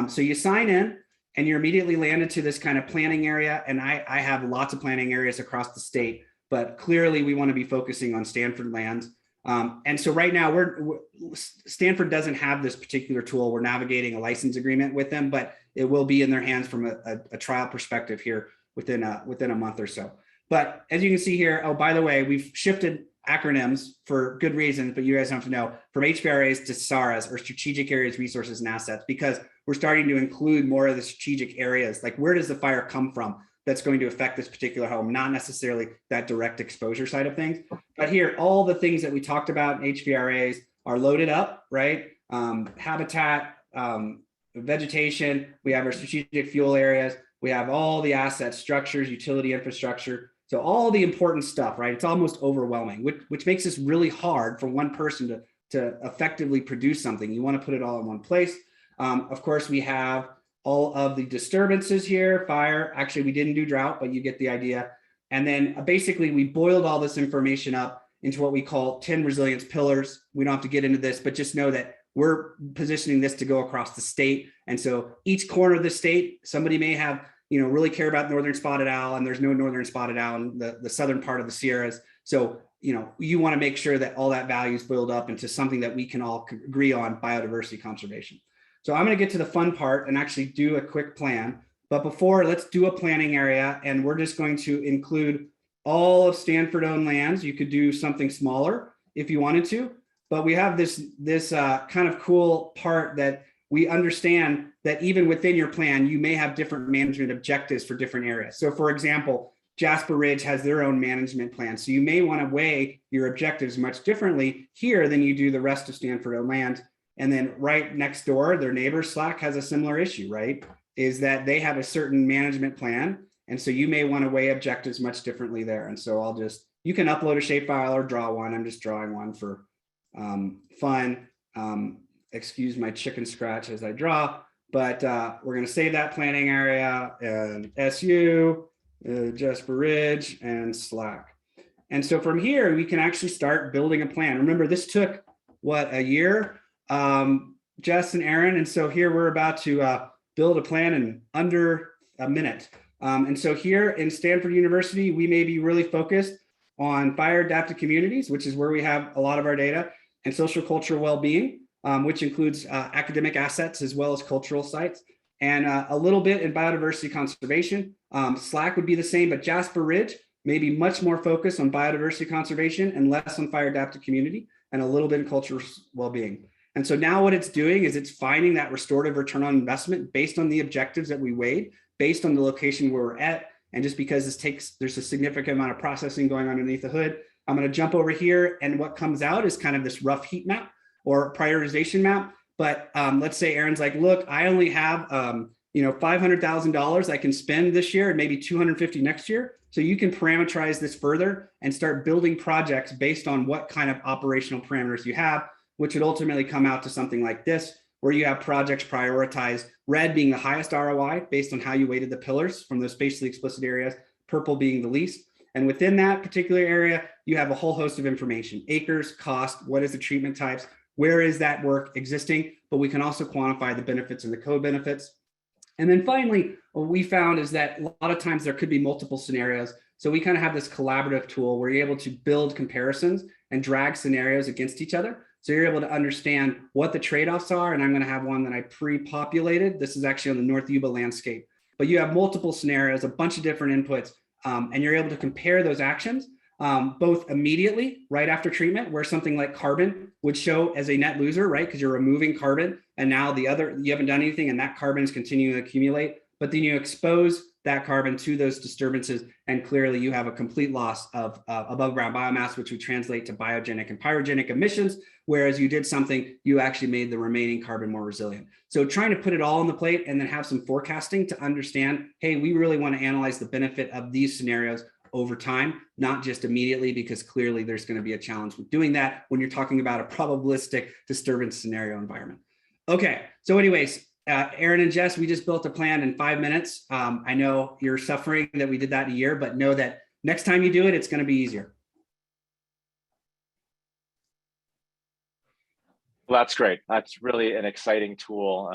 So you sign in, and you're immediately landed to this kind of planning area. And I have lots of planning areas across the state, but clearly we want to be focusing on Stanford lands. And so right now Stanford doesn't have this particular tool. We're navigating a license agreement with them, but it will be in their hands from a trial perspective here within a month or so. But as you can see here, oh, by the way, we've shifted acronyms for good reasons, but you guys have to know, from HPRAs to SARAs, or Strategic Areas, Resources, and Assets, because we're starting to include more of the strategic areas, like where does the fire come from that's going to affect this particular home, not necessarily that direct exposure side of things. But here, all the things that we talked about in HPRAs are loaded up, right? Habitat, vegetation, we have our strategic fuel areas, we have all the assets, structures, utility infrastructure. So all the important stuff, right? It's almost overwhelming, which makes this really hard for one person to effectively produce something. You want to put it all in one place. Of course, we have all of the disturbances here, fire. Actually, we didn't do drought, but you get the idea. And then basically we boiled all this information up into what we call 10 resilience pillars. We don't have to get into this, but just know that we're positioning this to go across the state. And so each corner of the state, somebody may have, really care about northern spotted owl, and there's no northern spotted owl in the southern part of the Sierras. So, you want to make sure that all that value is boiled up into something that we can all agree on, biodiversity conservation. So I'm going to get to the fun part and actually do a quick plan. But before, let's do a planning area, and we're just going to include all of Stanford-owned lands. You could do something smaller if you wanted to, but we have this kind of cool part that we understand that even within your plan, you may have different management objectives for different areas. So for example, Jasper Ridge has their own management plan. So you may want to weigh your objectives much differently here than you do the rest of Stanford-owned land. And then right next door, their neighbor Slack has a similar issue, right? Is that they have a certain management plan. And so you may want to weigh objectives much differently there. And so you can upload a shapefile or draw one. I'm just drawing one for fun. Excuse my chicken scratch as I draw, but we're going to save that planning area and SU, Jasper Ridge, and Slack. And so from here, we can actually start building a plan. Remember, this took, a year, Jess and Aaron. And so here we're about to build a plan in under a minute. And so here in Stanford University, we may be really focused on fire adapted communities, which is where we have a lot of our data, and social cultural well-being, which includes academic assets as well as cultural sites, and a little bit in biodiversity conservation. Slack would be the same, but Jasper Ridge may be much more focused on biodiversity conservation and less on fire adapted community, and a little bit in cultural well-being. And so now what it's doing is it's finding that restorative return on investment based on the objectives that we weighed, based on the location where we're at. And just because there's a significant amount of processing going on underneath the hood, I'm going to jump over here. And what comes out is kind of this rough heat map or prioritization map. But let's say Aaron's like, look, I only have, $500,000 I can spend this year and maybe 250 next year. So you can parameterize this further and start building projects based on what kind of operational parameters you have, which would ultimately come out to something like this, where you have projects prioritized, red being the highest ROI based on how you weighted the pillars from those spatially explicit areas, purple being the least. And within that particular area, you have a whole host of information: acres, cost, what is the treatment types, where is that work existing, but we can also quantify the benefits and the co-benefits. And then finally, what we found is that a lot of times there could be multiple scenarios. So we kind of have this collaborative tool where you're able to build comparisons and drag scenarios against each other. So you're able to understand what the trade-offs are. And I'm going to have one that I pre-populated. This is actually on the North Yuba landscape. But you have multiple scenarios, a bunch of different inputs, and you're able to compare those actions both immediately, right after treatment, where something like carbon would show as a net loser, right? Because you're removing carbon, and now you haven't done anything, and that carbon is continuing to accumulate. But then you expose that carbon to those disturbances, and clearly you have a complete loss of above ground biomass, which would translate to biogenic and pyrogenic emissions, whereas you did something, you actually made the remaining carbon more resilient. So trying to put it all on the plate and then have some forecasting to understand, hey, we really want to analyze the benefit of these scenarios over time, not just immediately, because clearly there's going to be a challenge with doing that when you're talking about a probabilistic disturbance scenario environment. Okay, so anyways, Aaron and Jess, we just built a plan in 5 minutes. I know you're suffering that we did that in a year, but know that next time you do it, it's going to be easier. Well, that's great. That's really an exciting tool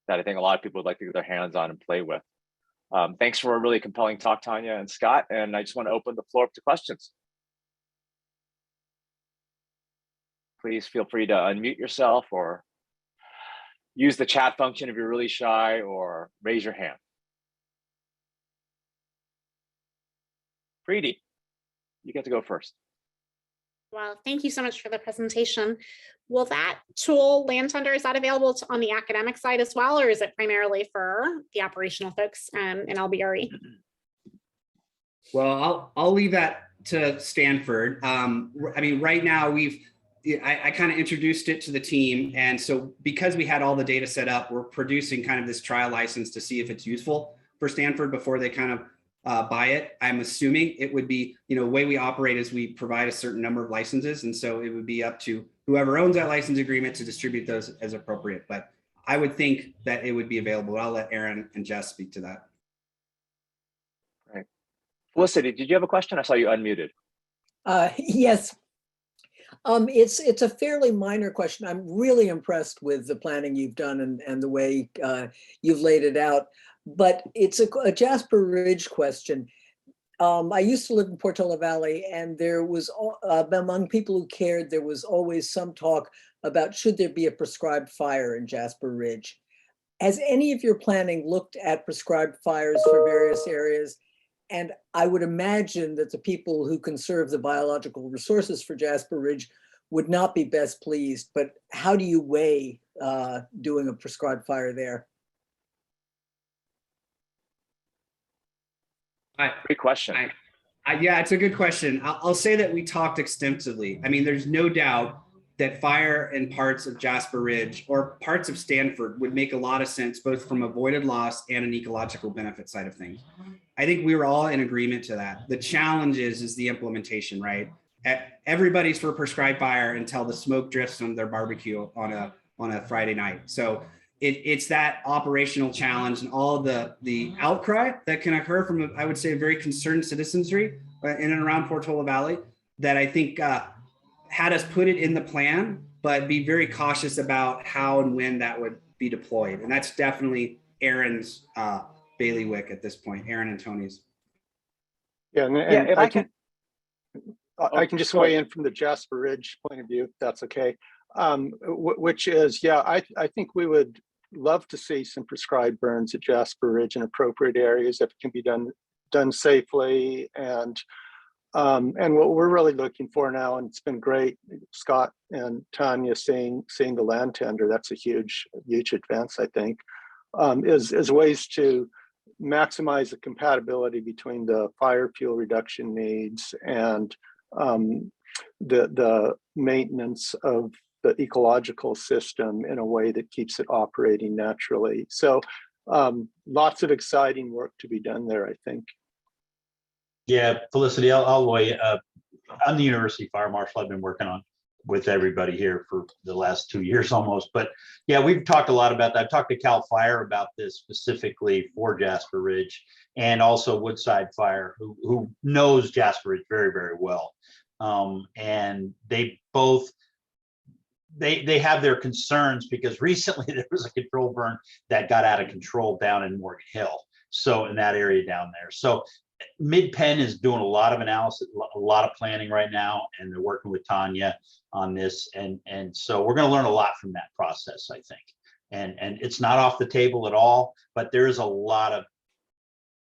that I think a lot of people would like to get their hands on and play with. Thanks for a really compelling talk, Tania and Scott. And I just want to open the floor up to questions. Please feel free to unmute yourself or use the chat function if you're really shy, or raise your hand. Preeti, you get to go first. Well, thank you so much for the presentation. Will that tool, Landtender, is that available on the academic side as well, or is it primarily for the operational folks in LBRE? Well, I'll leave that to Stanford. I mean, right now I kind of introduced it to the team. And so because we had all the data set up, we're producing kind of this trial license to see if it's useful for Stanford before they kind of buy it. I'm assuming it would be, the way we operate is we provide a certain number of licenses. And so it would be up to whoever owns that license agreement to distribute those as appropriate. But I would think that it would be available. I'll let Aaron and Jess speak to that. Right. Felicity, did you have a question? I saw you unmuted. Yes. It's a fairly minor question. I'm really impressed with the planning you've done and the way you've laid it out, but it's a Jasper Ridge question. I used to live in Portola Valley, and there was, among people who cared, there was always some talk about should there be a prescribed fire in Jasper Ridge. Has any of your planning looked at prescribed fires for various areas? And I would imagine that the people who conserve the biological resources for Jasper Ridge would not be best pleased, but how do you weigh doing a prescribed fire there? Great question. Yeah, it's a good question. I'll say that we talked extensively. I mean, there's no doubt that fire in parts of Jasper Ridge or parts of Stanford would make a lot of sense, both from avoided loss and an ecological benefit side of things. I think we were all in agreement to that. The challenge is the implementation, right? Everybody's for prescribed fire until the smoke drifts on their barbecue on a Friday night. So it's that operational challenge and all the outcry that can occur from, I would say, a very concerned citizenry in and around Portola Valley that I think had us put it in the plan, but be very cautious about how and when that would be deployed. And that's definitely Aaron's bailiwick at this point, Aaron and Tony's. Yeah, and If I can just weigh in from the Jasper Ridge point of view, if that's okay. Which is, yeah, I think we would love to see some prescribed burns at Jasper Ridge in appropriate areas if it can be done safely. And what we're really looking for now, and it's been great, Scott and Tanya seeing the land tender, that's a huge advance, I think, is ways to maximize the compatibility between the fire fuel reduction needs and the maintenance of the ecological system in a way that keeps it operating naturally. So lots of exciting work to be done there, I think. Yeah, Felicity, I'll weigh. I'm the University Fire Marshal. I've been working on with everybody here for the last 2 years almost. But yeah, we've talked a lot about that. I've talked to Cal Fire about this specifically for Jasper Ridge, and also Woodside Fire, who knows Jasper Ridge very, very well. And they both, they have their concerns because recently there was a control burn that got out of control down in Morgan Hill. So in that area down there. So Mid-Penn is doing a lot of analysis, a lot of planning right now, and they're working with Tanya on this. And so we're going to learn a lot from that process, I think. And it's not off the table at all, but there is a lot of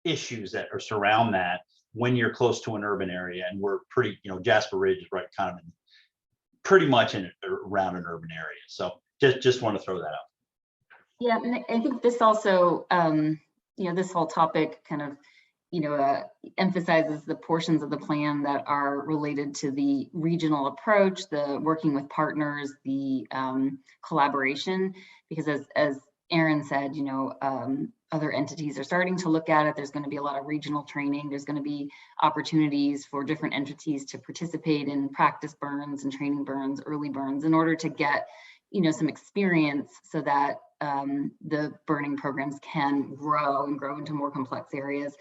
issues that are surround that when you're close to an urban area. And we're pretty, Jasper Ridge is right kind of pretty much around an urban area. So just want to throw that out. Yeah, and I think this also, this whole topic kind of emphasizes the portions of the plan that are related to the regional approach, the working with partners, the collaboration, because as Aaron said, other entities are starting to look at it. There's going to be a lot of regional training. There's going to be opportunities for different entities to participate in practice burns and training burns, early burns, in order to get, some experience so that the burning programs can grow into more complex areas.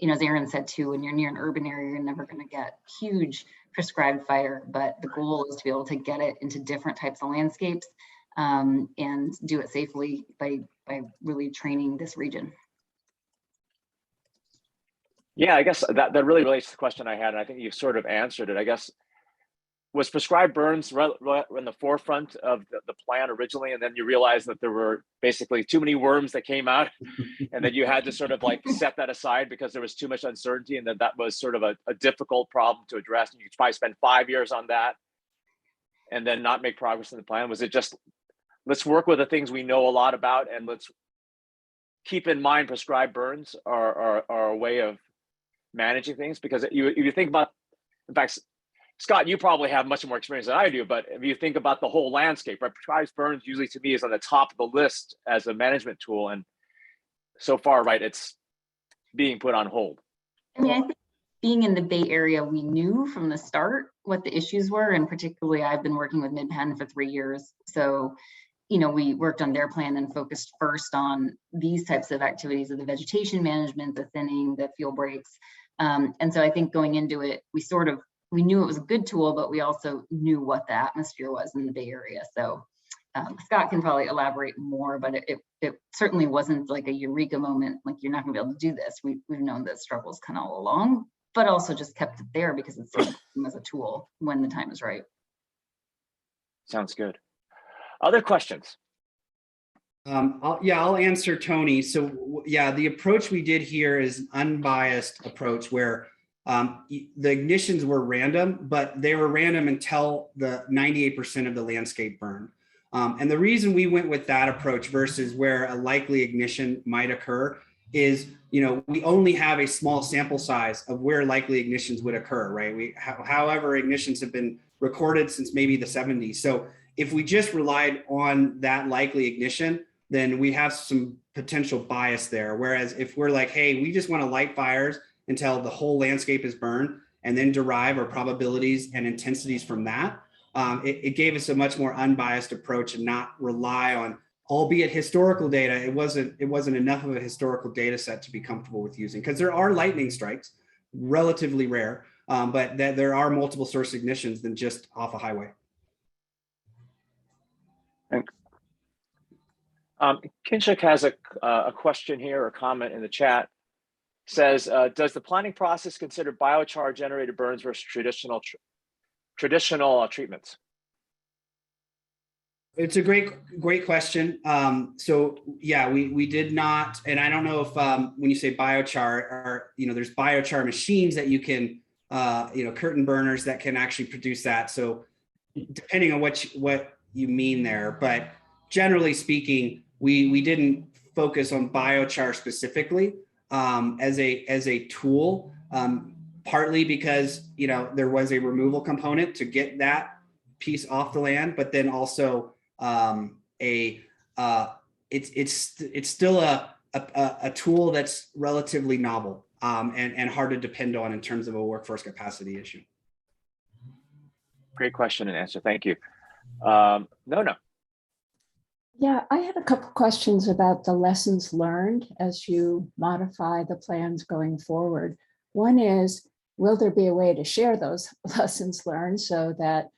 As Aaron said too, when you're near an urban area, you're never going to get huge prescribed fire, but the goal is to be able to get it into different types of landscapes and do it safely by really training this region. Yeah, I guess that really relates to the question I had, and I think you sort of answered it. I guess, was prescribed burns in the forefront of the plan originally, and then you realized that there were basically too many worms that came out, and then you had to sort of like set that aside because there was too much uncertainty, and that was sort of a difficult problem to address, and you could probably spend 5 years on that and then not make progress in the plan? Was it just, let's work with the things we know a lot about, and let's keep in mind prescribed burns are a way of managing things? Because if you think about, in fact, Scott, you probably have much more experience than I do, but if you think about the whole landscape, right, prescribed burns usually to me is on the top of the list as a management tool, and so far, right, it's being put on hold. I mean, I think being in the Bay Area, we knew from the start what the issues were, and particularly I've been working with Mid-Penn for 3 years. So, we worked on their plan and focused first on these types of activities of the vegetation management, the thinning, the fuel breaks. And so I think going into it, we knew it was a good tool, but we also knew what the atmosphere was in the Bay Area. So Scott can probably elaborate more, but it certainly wasn't like a eureka moment, like you're not gonna be able to do this. We've known that struggles kind of all along, but also just kept it there because it's so important as a tool when the time is right. Sounds good. Other questions? I'll answer Tony. So yeah, the approach we did here is an unbiased approach where the ignitions were random, but they were random until the 98% of the landscape burned. And the reason we went with that approach versus where a likely ignition might occur is, we only have a small sample size of where likely ignitions would occur, right? However, ignitions have been recorded since maybe the 70s. So if we just relied on that likely ignition, then we have some potential bias there. Whereas if we're like, hey, we just want to light fires until the whole landscape is burned and then derive our probabilities and intensities from that, it gave us a much more unbiased approach and not rely on, albeit historical data. It wasn't enough of a historical data set to be comfortable with using, because there are lightning strikes, relatively rare, but that there are multiple source ignitions than just off a highway. Thanks. Kinshuk has a question here or comment in the chat. Says, does the planning process consider biochar generated burns versus traditional treatments? It's a great question. So yeah, we did not, and I don't know if when you say biochar, there's biochar machines that you can, curtain burners that can actually produce that. So depending on what you mean there, but generally speaking, we didn't focus on biochar specifically as a tool, partly because there was a removal component to get that piece off the land, but then also it's still a tool that's relatively novel and hard to depend on in terms of a workforce capacity issue. Great question and answer. Thank you. No. Yeah, I had a couple questions about the lessons learned as you modify the plans going forward. One is, will there be a way to share those lessons learned so that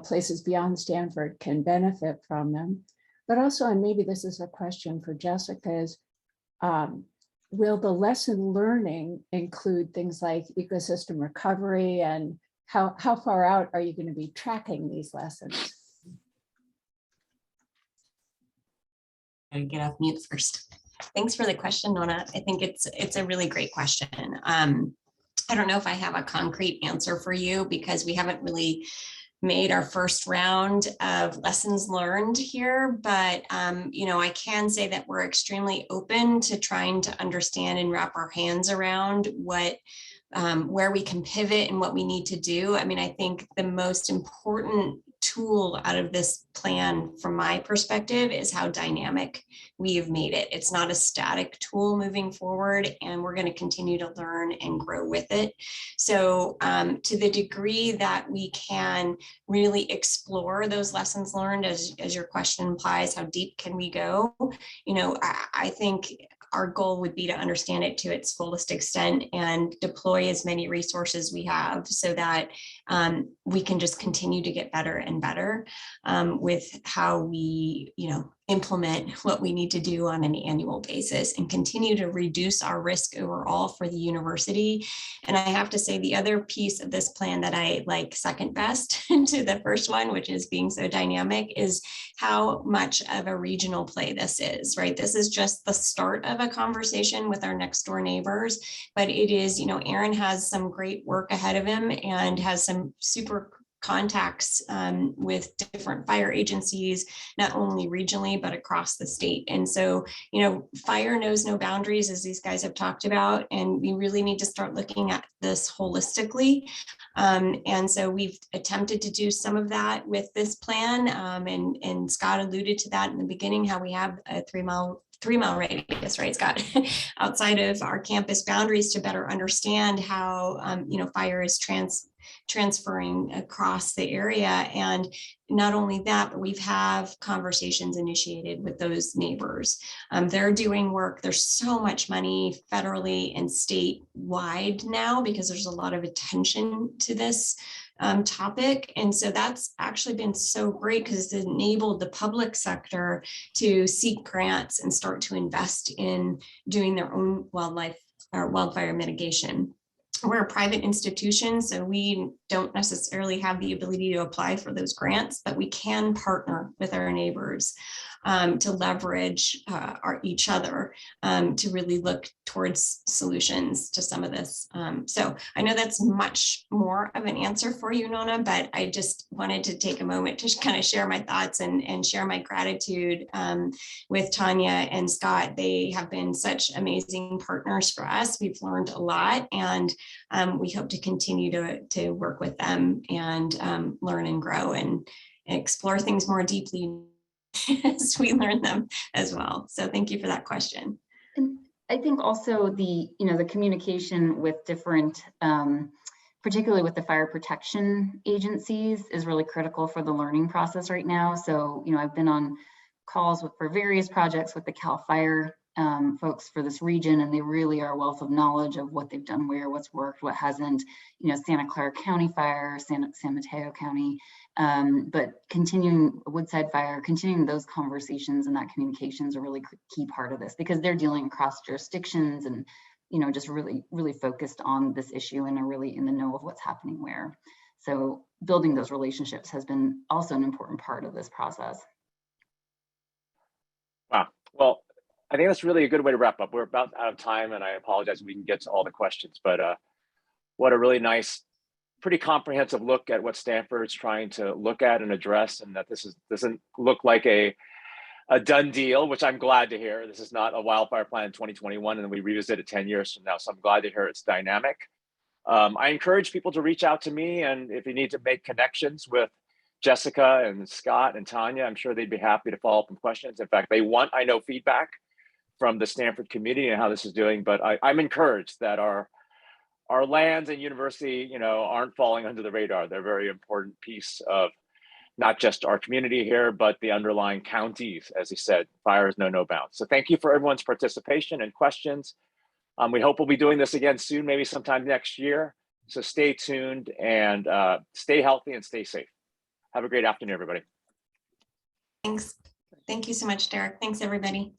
places beyond Stanford can benefit from them? But also, and maybe this is a question for Jessica, is will the lesson learning include things like ecosystem recovery, and how far out are you going to be tracking these lessons? I get off mute first. Thanks for the question, Nona. I think it's a really great question. I don't know if I have a concrete answer for you because we haven't really made our first round of lessons learned here, but I can say that we're extremely open to trying to understand and wrap our hands around where we can pivot and what we need to do. I mean, I think the most important tool out of this plan from my perspective is how dynamic we have made it. It's not a static tool moving forward, and we're going to continue to learn and grow with it. So to the degree that we can really explore those lessons learned, as your question implies, how deep can we go? I think our goal would be to understand it to its fullest extent and deploy as many resources we have so that we can just continue to get better and better with how we, implement what we need to do on an annual basis and continue to reduce our risk overall for the university. And I have to say, the other piece of this plan that I like second best to the first one, which is being so dynamic, is how much of a regional play this is, right? This is just the start of a conversation with our next door neighbors, but it is, Aaron has some great work ahead of him and has some super contacts with different fire agencies, not only regionally, but across the state. And so, fire knows no boundaries, as these guys have talked about, and we really need to start looking at this holistically. And so we've attempted to do some of that with this plan. And Scott alluded to that in the beginning, how we have a 3 mile 3-mile radius, right, Scott, outside of our campus boundaries to better understand how, fire is transferring across the area. And not only that, but we've have conversations initiated with those neighbors. They're doing work. There's so much money federally and statewide now because there's a lot of attention to this topic. And so that's actually been so great because it's enabled the public sector to seek grants and start to invest in doing their own wildfire mitigation. We're a private institution, so we don't necessarily have the ability to apply for those grants, but we can partner with our neighbors to leverage each other to really look towards solutions to some of this. So I know that's much more of an answer for you, Nona, but I just wanted to take a moment to kind of share my thoughts and share my gratitude with Tania and Scott. They have been such amazing partners for us. We've learned a lot, and we hope to continue to work with them and learn and grow and explore things more deeply as we learn them as well. So thank you for that question. And I think also the communication with different, particularly with the fire protection agencies, is really critical for the learning process right now. So, I've been on calls for various projects with the CAL FIRE folks for this region, and they really are a wealth of knowledge of what they've done where, what's worked, what hasn't. Santa Clara County Fire, San Mateo County, but continuing Woodside Fire, continuing those conversations and that communication is a really key part of this because they're dealing across jurisdictions and just really, really focused on this issue and are really in the know of what's happening where. So building those relationships has been also an important part of this process. Wow. Well, I think that's really a good way to wrap up. We're about out of time, and I apologize if we can get to all the questions, but what a really nice, pretty comprehensive look at what Stanford's trying to look at and address, and that this doesn't look like a done deal, which I'm glad to hear. This is not a wildfire plan in 2021, and we revisit it 10 years from now, so I'm glad to hear it's dynamic. I encourage people to reach out to me, and if you need to make connections with Jessica and Scott and Tania, I'm sure they'd be happy to follow up with questions. In fact, I know feedback from the Stanford community and how this is doing, but I'm encouraged that our lands and university, aren't falling under the radar. They're a very important piece of not just our community here, but the underlying counties. As he said, fires know no bounds. So thank you for everyone's participation and questions. We hope we'll be doing this again soon, maybe sometime next year. So stay tuned and stay healthy and stay safe. Have a great afternoon, everybody. Thanks. Thank you so much, Derek. Thanks, everybody.